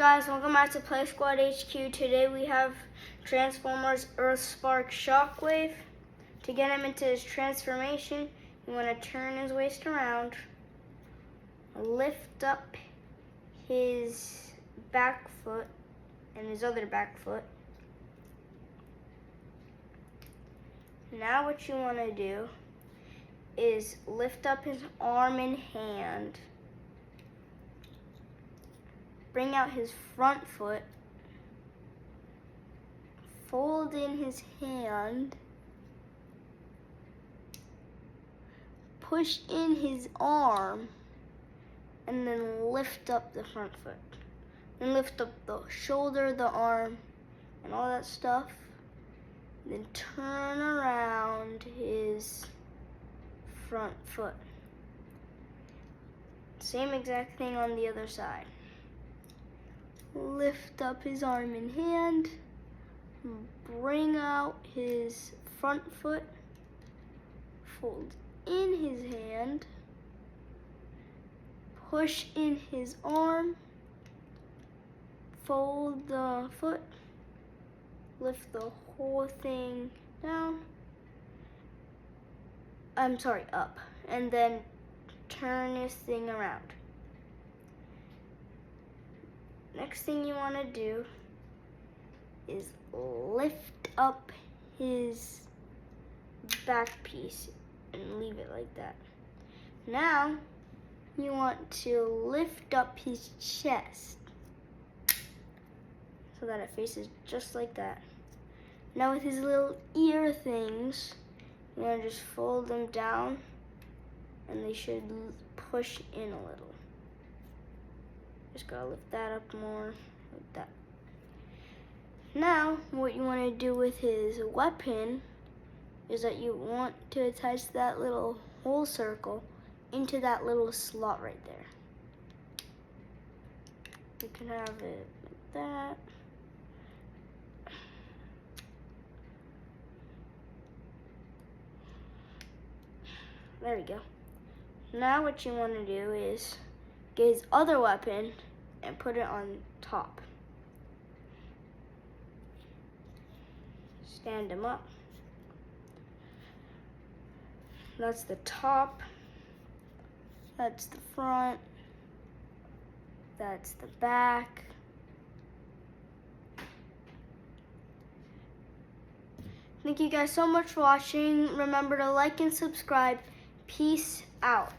guys, welcome back to Play Squad HQ. Today we have Transformers EarthSpark Shockwave. To get him into his transformation, you want to turn his waist around, lift up his back foot and his other back foot. Now what you want to do is lift up his arm and hand. Bring out his front foot, fold in his hand, push in his arm, and then lift up the front foot. Then lift up the shoulder, the arm, and all that stuff. Then turn around his front foot. Same exact thing on the other side. Lift up his arm and hand, bring out his front foot, fold in his hand, push in his arm, fold the foot, lift the whole thing down, up, and then turn this thing around. Next thing you want to do is lift up his back piece and leave it like that. Now you want to lift up his chest so that it faces just like that. Now with his little ear things, you want to just fold them down and they should push in a little. Just gotta lift that up more, like that. Now, what you want to do with his weapon is that you want to attach that little whole circle into that little slot right there. You can have it like that. There we go. Now what you want to do is get his other weapon and put it on top. Stand him up. That's the top. That's the front. That's the back. Thank you guys so much for watching. Remember to like and subscribe. Peace out.